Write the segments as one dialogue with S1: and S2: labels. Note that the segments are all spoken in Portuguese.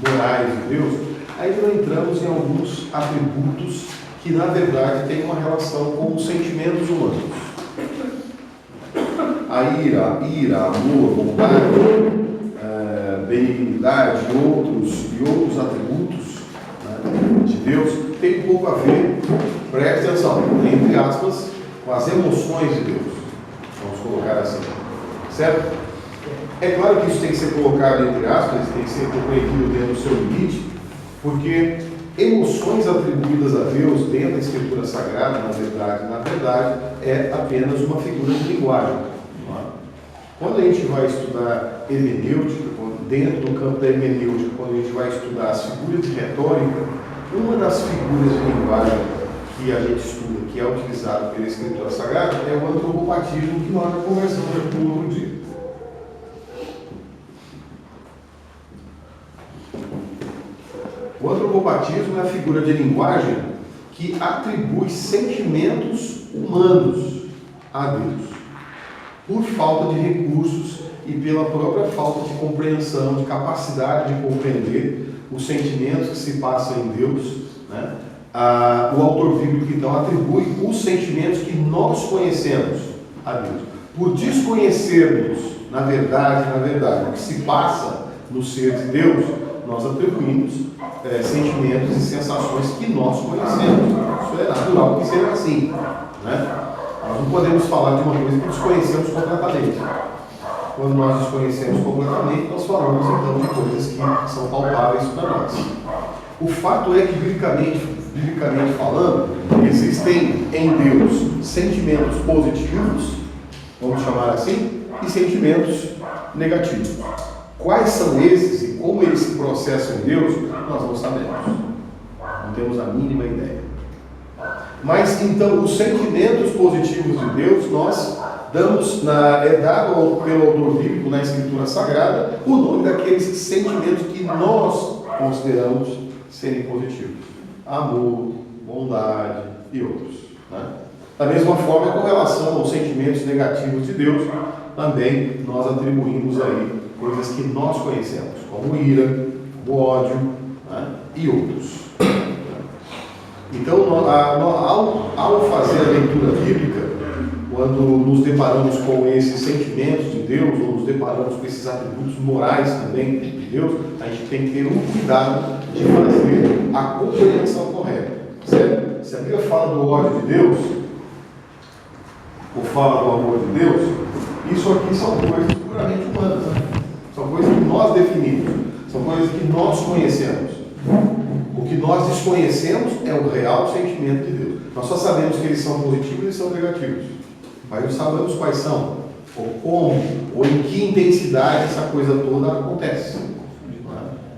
S1: morais de Deus, aí nós entramos em alguns atributos que na verdade têm uma relação com os sentimentos humanos. A ira, amor, bondade, benignidade e outros atributos, né, de Deus tem um pouco a ver, preste atenção, entre aspas, com as emoções de Deus. Vamos colocar assim, certo? É claro que isso tem que ser colocado entre aspas, tem que ser compreendido dentro do seu limite, porque emoções atribuídas a Deus dentro da Escritura Sagrada, na verdade, é apenas uma figura de linguagem. Não é? Quando a gente vai estudar hermenêutica, dentro do campo da hermenêutica, quando a gente vai estudar as figuras de retórica, uma das figuras de linguagem que a gente estuda, que é utilizada pela Escritura Sagrada, é o antropopatismo, que nós conversamos aqui no outro dia. O antropopatismo é a figura de linguagem que atribui sentimentos humanos a Deus, por falta de recursos e pela própria falta de compreensão, de capacidade de compreender os sentimentos que se passam em Deus, né? O autor bíblico, então, atribui os sentimentos que nós conhecemos a Deus. Por desconhecermos, na verdade, o que se passa no ser de Deus, nós atribuímos sentimentos e sensações que nós conhecemos. Isso é natural que seja assim, né? Nós não podemos falar de uma coisa que desconhecemos completamente. Quando nós desconhecemos completamente, nós falamos então de coisas que são palpáveis para nós. O fato é que, biblicamente falando, existem em Deus sentimentos positivos, vamos chamar assim, e sentimentos negativos. Quais são esses e como eles se processam em Deus, nós não sabemos. Não temos a mínima ideia. Mas então os sentimentos positivos de Deus, nós damos, é dado pelo autor bíblico na Escritura Sagrada, o nome daqueles sentimentos que nós consideramos serem positivos. Amor, bondade e outros. Né? Da mesma forma, com relação aos sentimentos negativos de Deus, também nós atribuímos aí coisas que nós conhecemos, como ira, como ódio, né? E outros. Então, ao fazer a leitura bíblica, quando nos deparamos com esses sentimentos de Deus, ou nos deparamos com esses atributos morais também de Deus, a gente tem que ter um cuidado de fazer a compreensão correta. Certo? Se a Bíblia fala do ódio de Deus, ou fala do amor de Deus, isso aqui são coisas puramente humanas. Né? São coisas que nós definimos, são coisas que nós conhecemos. O que nós desconhecemos é o real sentimento de Deus. Nós só sabemos que eles são positivos e são negativos. Mas não sabemos quais são, ou como, ou em que intensidade essa coisa toda acontece.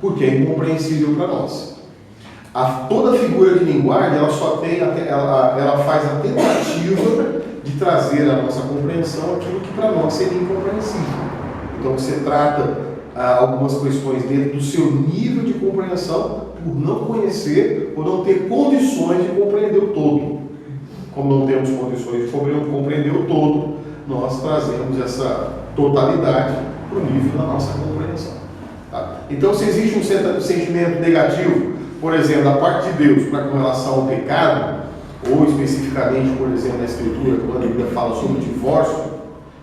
S1: Porque é incompreensível para nós. Toda figura de linguagem, ela faz a tentativa de trazer à nossa compreensão aquilo que para nós seria incompreensível. Então você trata algumas questões dentro do seu nível de compreensão por não conhecer ou não ter condições de compreender o todo. Como não temos condições de compreender o todo, nós trazemos essa totalidade para o nível da nossa compreensão. Tá? Então, se existe um sentimento negativo, por exemplo, da parte de Deus com relação ao pecado, ou especificamente, por exemplo, na Escritura, quando a Bíblia fala sobre o divórcio,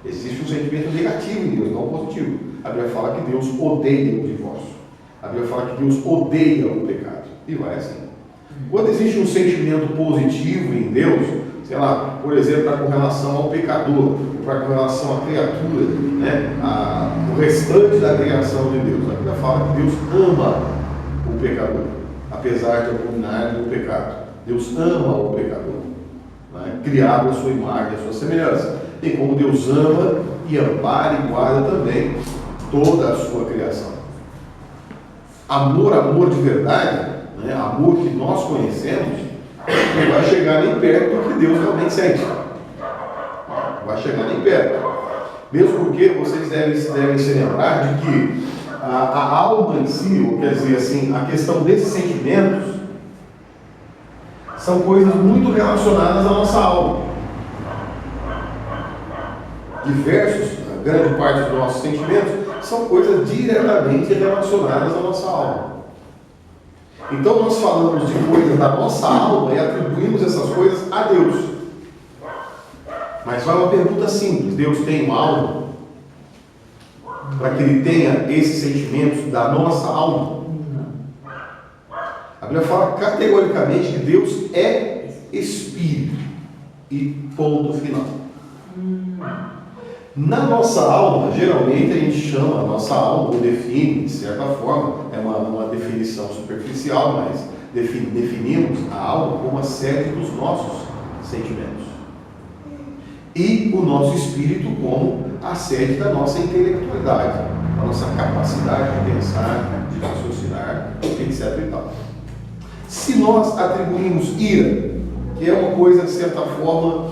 S1: existe um sentimento negativo em Deus, não positivo. A Bíblia fala que Deus odeia o divórcio. A Bíblia fala que Deus odeia o pecado. E vai assim. Quando existe um sentimento positivo em Deus, sei lá, por exemplo, com relação ao pecador, com relação à criatura, né, o restante da criação de Deus, a Bíblia fala que Deus ama o pecador, apesar de abominar o pecado. Deus ama o pecador, né, criado à sua imagem, à sua semelhança. E como Deus ama e ampara e guarda também toda a sua criação. Amor de verdade, né, amor que nós conhecemos, não vai chegar nem perto do que Deus realmente sente. Não vai chegar nem perto. Mesmo porque vocês devem se lembrar de que a alma em si, ou quer dizer assim, a questão desses sentimentos, são coisas muito relacionadas à nossa alma. Grande parte dos nossos sentimentos são coisas diretamente relacionadas à nossa alma. Então nós falamos de coisas da nossa alma e atribuímos essas coisas a Deus. Mas vai uma pergunta simples: Deus tem uma alma? Para que Ele tenha esses sentimentos da nossa alma? A Bíblia fala categoricamente que Deus é Espírito. E ponto final. Na nossa alma, geralmente a gente chama a nossa alma, ou define, de certa forma, é uma definição superficial, mas definimos a alma como a sede dos nossos sentimentos. E o nosso espírito como a sede da nossa intelectualidade, da nossa capacidade de pensar, de raciocinar, etc. e tal. Se nós atribuímos ira, que é uma coisa, de certa forma,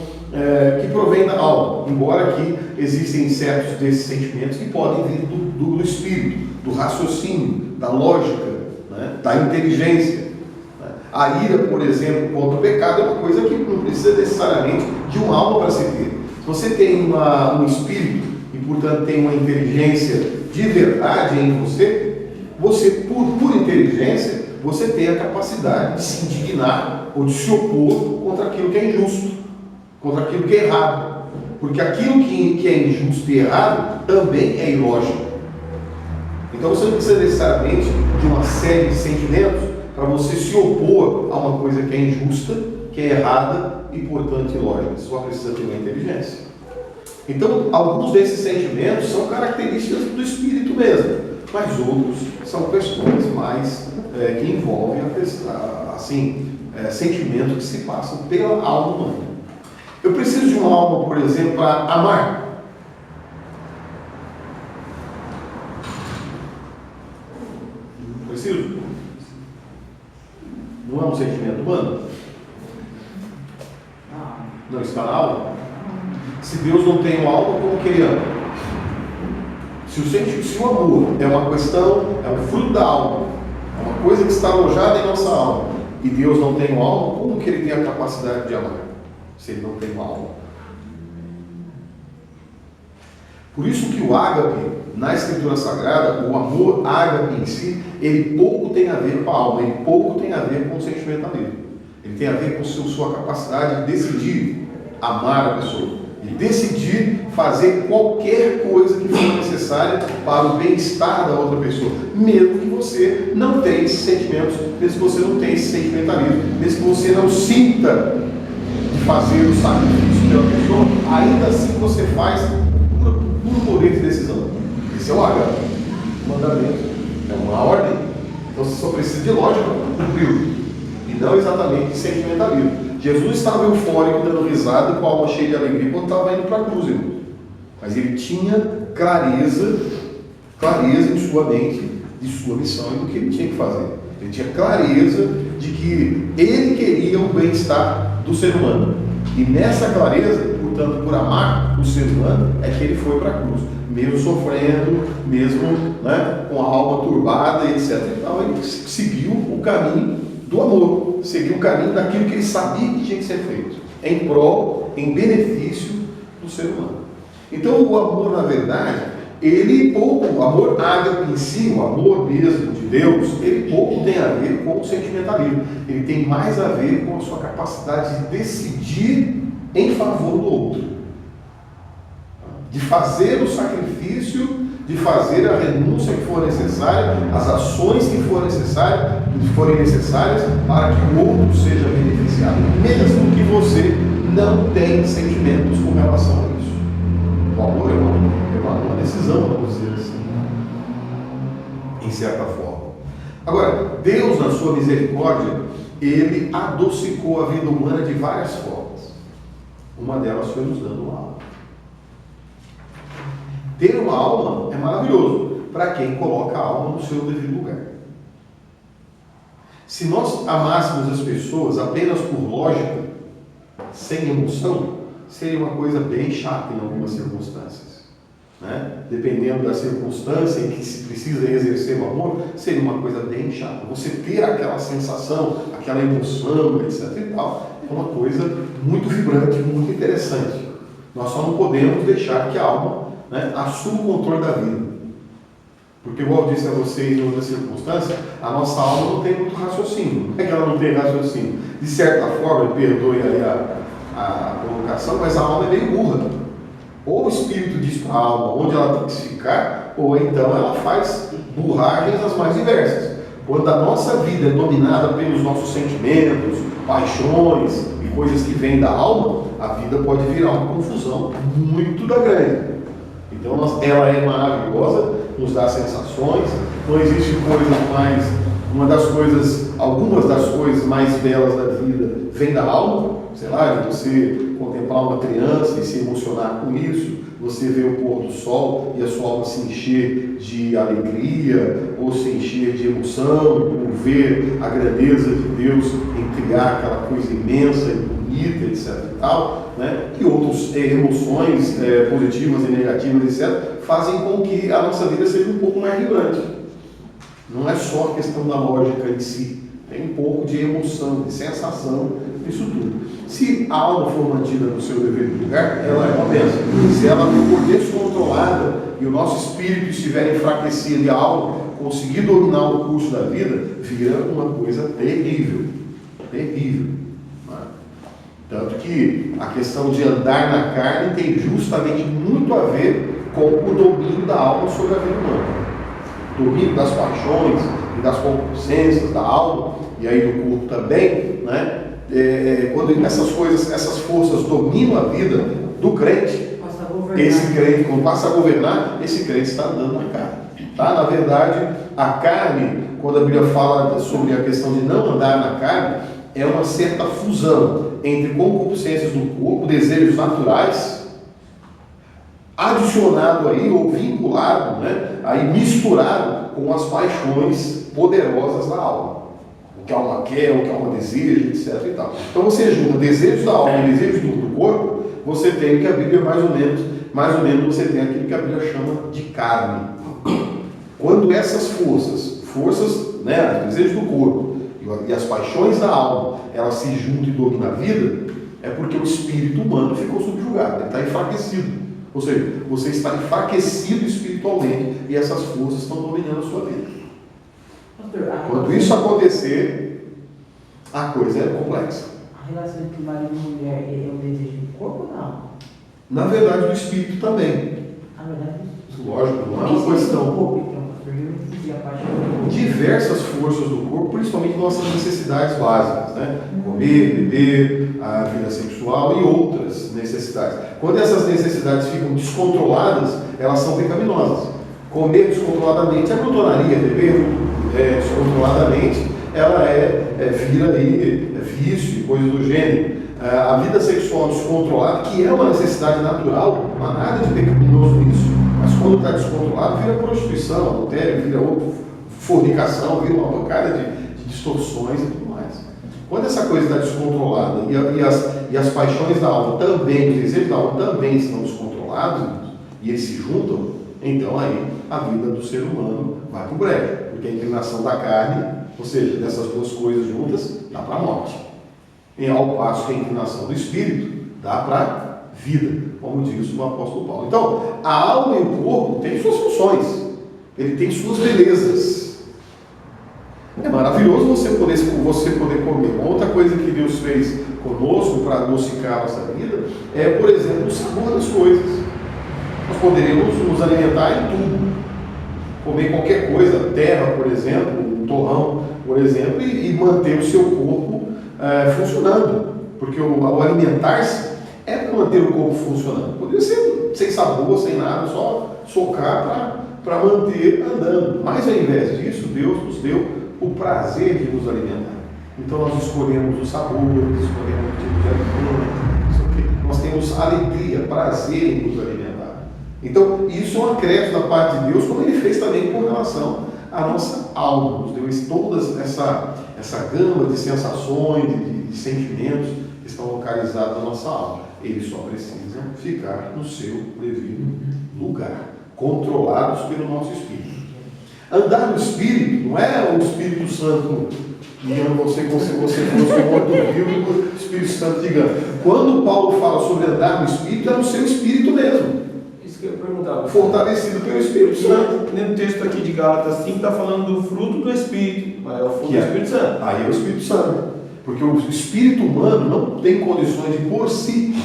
S1: que provém da alma, embora que existem certos desses sentimentos que podem vir do espírito, do raciocínio, da lógica, né, da inteligência. A ira, por exemplo, contra o pecado é uma coisa que não precisa necessariamente de uma alma para se ter. Se você tem um espírito e, portanto, tem uma inteligência de verdade em você, por inteligência, você tem a capacidade de se indignar ou de se opor contra aquilo que é injusto, contra aquilo que é errado. Porque aquilo que é injusto e errado também é ilógico. Então você não precisa necessariamente de uma série de sentimentos para você se opor a uma coisa que é injusta, que é errada e, portanto, ilógica. Você só precisa ter uma inteligência. Então, alguns desses sentimentos são características do espírito mesmo, mas outros são questões mais que envolvem sentimentos que se passam pela alma humana. Eu preciso de uma alma, por exemplo, para amar. Preciso? Não é um sentimento humano? Não está na alma? Se Deus não tem uma alma, como que Ele ama? Se o amor é uma questão, é um fruto da alma, é uma coisa que está alojada em nossa alma, e Deus não tem uma alma, como que Ele tem a capacidade de amar? Se Ele não tem uma alma. Por isso que o ágape, na Escritura Sagrada, o amor ágape em si, ele pouco tem a ver com a alma, ele pouco tem a ver com o sentimentalismo. Ele tem a ver com sua capacidade de decidir amar a pessoa, de decidir fazer qualquer coisa que for necessária para o bem-estar da outra pessoa, mesmo que você não tenha esses sentimentos, mesmo que você não tenha esse sentimentalismo, mesmo que você não sinta de fazer o sacrifício pela pessoa, ainda assim você faz por poder de decisão. Esse é o ágape, o mandamento, é uma ordem. Então você só precisa de lógica para cumprir, e não exatamente de sentimentalismo. Jesus estava eufórico, dando risada, com a alma cheia de alegria, quando estava indo para a cruz, irmão. Mas ele tinha clareza em sua mente, de sua missão e do que ele tinha que fazer. Ele tinha clareza de que ele queria o bem-estar do ser humano. E nessa clareza, portanto, por amar o ser humano, é que ele foi para a cruz. Mesmo sofrendo, mesmo com a alma turbada, etc. Então ele seguiu o caminho do amor, seguiu o caminho daquilo que ele sabia que tinha que ser feito, em prol, em benefício do ser humano. Então o amor, na verdade, o amor ágape em si, o amor mesmo de Deus, ele pouco tem a ver com o sentimentalismo. Ele tem mais a ver com a sua capacidade de decidir em favor do outro, de fazer o sacrifício, de fazer a renúncia que for necessária, as ações que forem necessárias para que o outro seja beneficiado, mesmo que você não tenha sentimentos com relação a isso. O amor é uma decisão, vamos dizer assim, em certa forma. Agora, Deus, na sua misericórdia, Ele adocicou a vida humana de várias formas. Uma delas foi nos dando uma alma. Ter uma alma é maravilhoso para quem coloca a alma no seu devido lugar. Se nós amássemos as pessoas apenas por lógica, sem emoção, seria uma coisa bem chata em algumas circunstâncias. Dependendo da circunstância em que se precisa exercer o amor, seria uma coisa bem chata. Você ter aquela sensação, aquela emoção, etc. e tal, é uma coisa muito vibrante, muito interessante. Nós só não podemos deixar que a alma assuma o controle da vida. Porque, igual eu disse a vocês em outras circunstâncias, a nossa alma não tem muito raciocínio. Não é que ela não tem raciocínio. De certa forma, perdoe aí a colocação, mas a alma é meio burra. Ou o Espírito diz para a alma onde ela tem que ficar, ou então ela faz burragens as mais diversas. Quando a nossa vida é dominada pelos nossos sentimentos, paixões e coisas que vêm da alma, a vida pode virar uma confusão muito grande. Então ela é maravilhosa, nos dá sensações, não existe coisa mais, algumas das coisas mais belas da vida vêm da alma, sei lá, de você contemplar uma criança e se emocionar com isso, você ver o pôr do sol e a sua alma se encher de alegria ou se encher de emoção por ver a grandeza de Deus em criar aquela coisa imensa e bonita, etc. e tal, né? E outras emoções positivas e negativas, etc., fazem com que a nossa vida seja um pouco mais vibrante. Não é só a questão da lógica em si, tem um pouco de emoção, de sensação nisso tudo. Se a alma for mantida no seu devido lugar, ela é uma bênção. Se ela for descontrolada e o nosso espírito estiver enfraquecido e a alma conseguir dominar o curso da vida, vira uma coisa terrível. Terrível. Tanto que a questão de andar na carne tem justamente muito a ver com o domínio da alma sobre a vida humana. O domínio das paixões e das concupiscências da alma, e aí do corpo também, né? Quando essas forças dominam a vida do crente, esse crente, quando passa a governar, esse crente está andando na carne. Tá? Na verdade, a carne, quando a Bíblia fala sobre a questão de não andar na carne, é uma certa fusão entre concupiscências do corpo, desejos naturais, adicionado aí, ou vinculado, né, aí misturado com as paixões poderosas da alma. O que a alma quer, o que a alma deseja, etc. e tal. Então você junta desejos da alma e desejos do corpo, você tem o que a Bíblia mais ou menos você tem aquilo que a Bíblia chama de carne. Quando essas forças, né, os desejos do corpo e as paixões da alma, elas se juntam e dominam a vida, é porque o espírito humano ficou subjugado, ele está enfraquecido. Ou seja, você está enfraquecido espiritualmente e essas forças estão dominando a sua vida. Quando isso acontecer, a coisa é complexa.
S2: A relação entre marido e mulher é o desejo do corpo ou não?
S1: Na verdade, do espírito também.
S2: Na verdade,
S1: lógico, não é uma questão. Diversas forças do corpo, principalmente nossas necessidades básicas, né? Comer, beber, a vida sexual e outras necessidades. Quando essas necessidades ficam descontroladas, elas são pecaminosas. Comer descontroladamente é glutonaria, beber descontroladamente, ela vira aí vício e coisas do gênero. A vida sexual descontrolada, que é uma necessidade natural, não há nada de pecaminoso nisso, mas quando está descontrolado, vira prostituição, adultério, vira fornicação, vira uma bancada de distorções e tudo mais. Quando essa coisa está descontrolada e as paixões da alma também, os desejos da alma também estão descontrolados, e eles se juntam, então aí a vida do ser humano vai para o brejo, porque a inclinação da carne, ou seja, dessas duas coisas juntas, dá para a morte. E ao passo que a inclinação do espírito dá para a vida, como diz o apóstolo Paulo. Então, a alma e o corpo têm suas funções, ele tem suas belezas. É maravilhoso você poder comer. Uma outra coisa que Deus fez conosco para adocicar a nossa vida é, por exemplo, o sabor das coisas. Nós poderíamos nos alimentar em tudo. Comer qualquer coisa, terra, por exemplo, um torrão, por exemplo, e manter o seu corpo funcionando. Porque o alimentar-se é para manter o corpo funcionando. Poderia ser sem sabor, sem nada, só socar para manter andando. Mas ao invés disso, Deus nos deu o prazer de nos alimentar. Então nós escolhemos os sabores, escolhemos o tipo de alimento, nós temos alegria, prazer em nos alimentar. Então isso é um acréscimo da parte de Deus, como Ele fez também com relação à nossa alma. Nos deu toda essa gama de sensações, de sentimentos que estão localizados na nossa alma. Eles só precisam ficar no seu devido lugar, controlados pelo nosso Espírito. Andar no Espírito não é o Espírito Santo guiando você como se você fosse um outro bíblico, o Espírito Santo te guiando. Quando Paulo fala sobre andar no Espírito, é no seu Espírito mesmo.
S3: Isso que eu ia perguntar.
S1: fortalecido pelo Espírito Santo.
S3: No texto aqui de Gálatas 5 está falando do fruto do Espírito, mas é o fruto do Espírito Santo.
S1: Aí é o Espírito Santo. Porque o espírito humano não tem condições de, por si,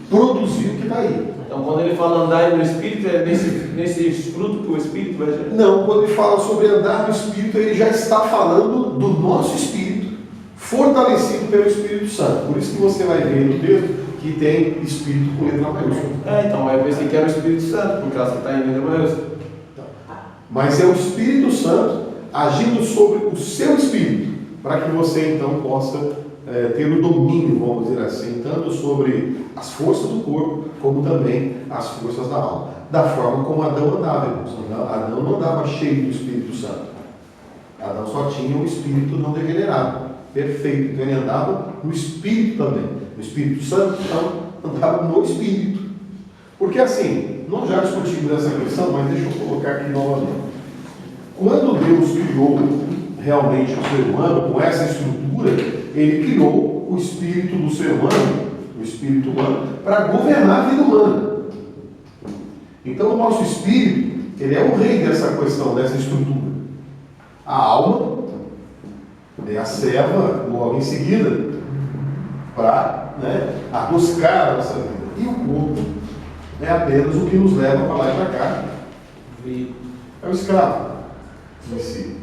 S1: produzir o que está aí.
S3: Então, quando ele fala andar no Espírito, é nesse fruto que o Espírito vai gerar?
S1: Não, quando ele fala sobre andar no Espírito, ele já está falando do nosso espírito, fortalecido pelo Espírito Santo. Por isso que você vai ver no texto que tem Espírito com letra maiúscula.
S3: Então, eu pensei que era o Espírito Santo, por causa que está em letra maiúscula.
S1: Mas é o Espírito Santo agindo sobre o seu espírito, para que você então possa ter o domínio, vamos dizer assim, tanto sobre as forças do corpo, como também as forças da alma. Da forma como Adão andava, irmãos. Adão não andava cheio do Espírito Santo. Adão só tinha um espírito não degenerado, perfeito. Então ele andava no Espírito também. O Espírito Santo, então, andava no Espírito. Porque assim, nós já discutimos essa questão, mas deixa eu colocar aqui novamente. Quando Deus criou realmente o ser humano, com essa estrutura, ele criou o espírito do ser humano, o espírito humano, para governar a vida humana. Então o nosso espírito, ele é o rei dessa questão, dessa estrutura. A alma é a serva, logo em seguida, para buscar a nossa vida. E o corpo é apenas o que nos leva para lá e para cá. É o escravo em si.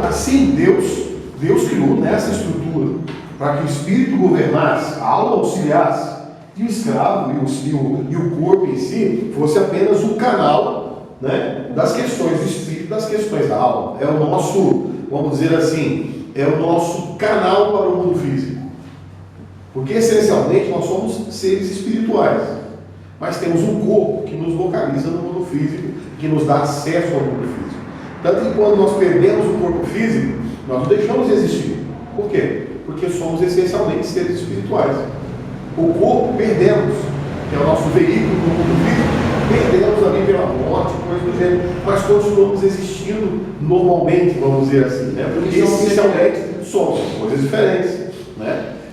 S1: Assim Deus criou nessa estrutura para que o espírito governasse, a alma auxiliasse, e o escravo e o corpo em si fosse apenas o canal das questões do espírito, das questões da alma. É o nosso, vamos dizer assim, é o nosso canal para o mundo físico. Porque essencialmente nós somos seres espirituais, mas temos um corpo que nos localiza no mundo físico, que nos dá acesso ao mundo físico. Tanto que quando nós perdemos o corpo físico, nós não deixamos de existir. Por quê? Porque somos essencialmente seres espirituais. O corpo perdemos, que é o nosso veículo no mundo físico, perdemos ali pela morte, coisa do gênero, mas continuamos existindo normalmente, vamos dizer assim, porque essencialmente somos coisas diferentes.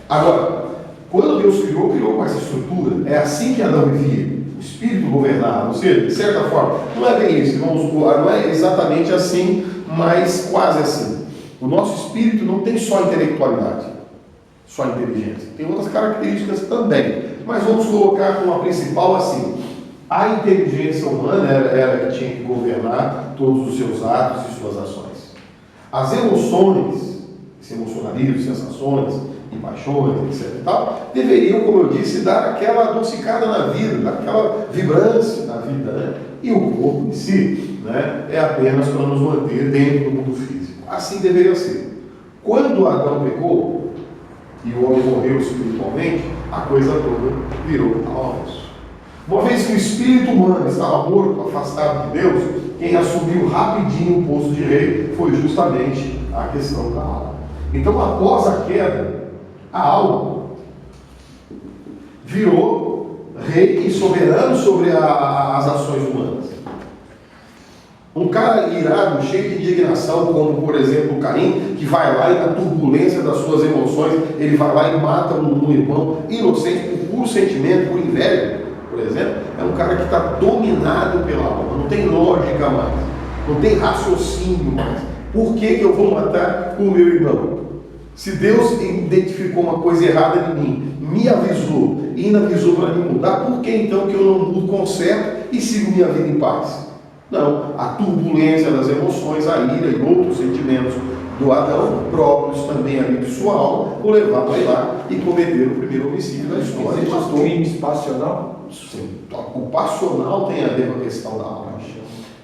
S1: Agora, quando Deus criou com essa estrutura, é assim que Adão vivia. O espírito governava, ou seja, de certa forma, não é bem isso, não é exatamente assim, mas quase assim. O nosso espírito não tem só intelectualidade, só inteligência, tem outras características também, mas vamos colocar como a principal assim: a inteligência humana era que tinha que governar todos os seus atos e suas ações. As emoções, esse emocionalismo, sensações e paixões, etc. e tal, deveriam, como eu disse, dar aquela adocicada na vida, dar aquela vibrância na vida, E o corpo em si, é apenas para nos manter dentro do mundo físico. Assim deveria ser. Quando Adão pecou e o homem morreu espiritualmente, a coisa toda virou ao avesso. Uma vez que o espírito humano estava morto, afastado de Deus, quem assumiu rapidinho o posto de rei foi justamente a questão da alma. Então, após a queda, a alma virou rei e soberano sobre as ações humanas. Um cara irado, cheio de indignação, como por exemplo o Caim, que vai lá e na turbulência das suas emoções, ele vai lá e mata um irmão inocente por puro sentimento, por inveja, por exemplo, é um cara que está dominado pela alma, não tem lógica mais, não tem raciocínio mais. Por que eu vou matar o meu irmão? Se Deus identificou uma coisa errada em mim, me avisou e ainda avisou para mim mudar, por que então que eu não mudo, conserto e sigo minha vida em paz? Não, a turbulência das emoções, a ira e outros sentimentos do Adão, próprios também ali de sua alma, o levaram a ir lá e cometer o primeiro homicídio da história.
S3: Existe crime passional?
S1: Sim, o passional tem a ver com a questão da alma.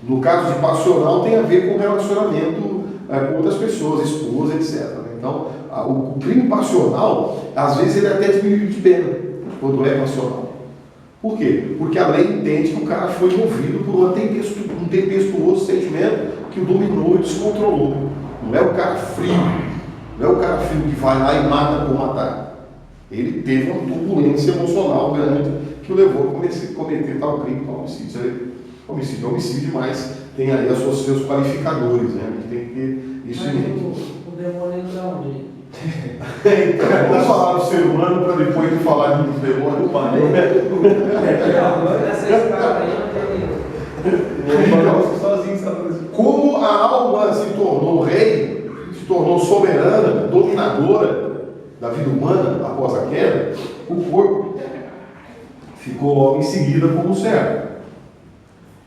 S1: No caso de passional, tem a ver com relacionamento com outras pessoas, esposa, etc. Então, o crime passional, às vezes, ele até diminui de pena, quando é passional. Por quê? Porque a lei entende que o cara foi movido por um tempestuoso sentimento que o dominou e descontrolou. Não é o cara frio, não é o cara frio que vai lá e mata por matar. Ele teve uma turbulência emocional grande que o levou a cometer tal crime, tal homicídio. Homicídio é homicídio, mas tem aí seus qualificadores, que tem que ter isso em mente.
S2: O demônio não dá onde?
S1: Então, vamos falar do ser humano para depois de falar do demônio.
S2: Essa escala aí
S1: Então,
S3: sozinho, sabe?
S1: como a alma se tornou rei, se tornou soberana, dominadora da vida humana após a queda, o corpo ficou logo em seguida como servo.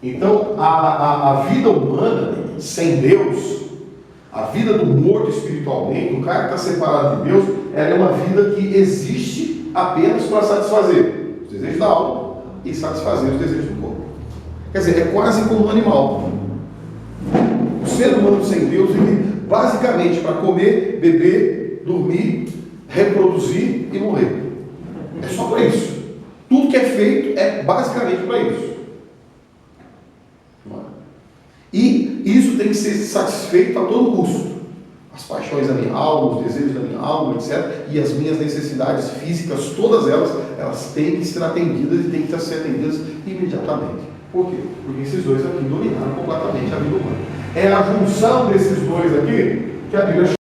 S1: Então, a vida humana sem Deus, a vida do morto espiritualmente, o cara que está separado de Deus, ela é uma vida que existe apenas para satisfazer os desejos da alma e satisfazer os desejos do corpo. Quer dizer, é quase como um animal. O ser humano sem Deus vive basicamente para comer, beber, dormir, reproduzir e morrer. É só para isso. Tudo que é feito é basicamente para isso. E isso tem que ser satisfeito a todo custo. As paixões da minha alma, os desejos da minha alma, etc. E as minhas necessidades físicas, todas elas têm que ser atendidas e têm que ser atendidas imediatamente. Por quê? Porque esses dois aqui dominaram completamente a vida humana. É a junção desses dois aqui que a Bíblia chama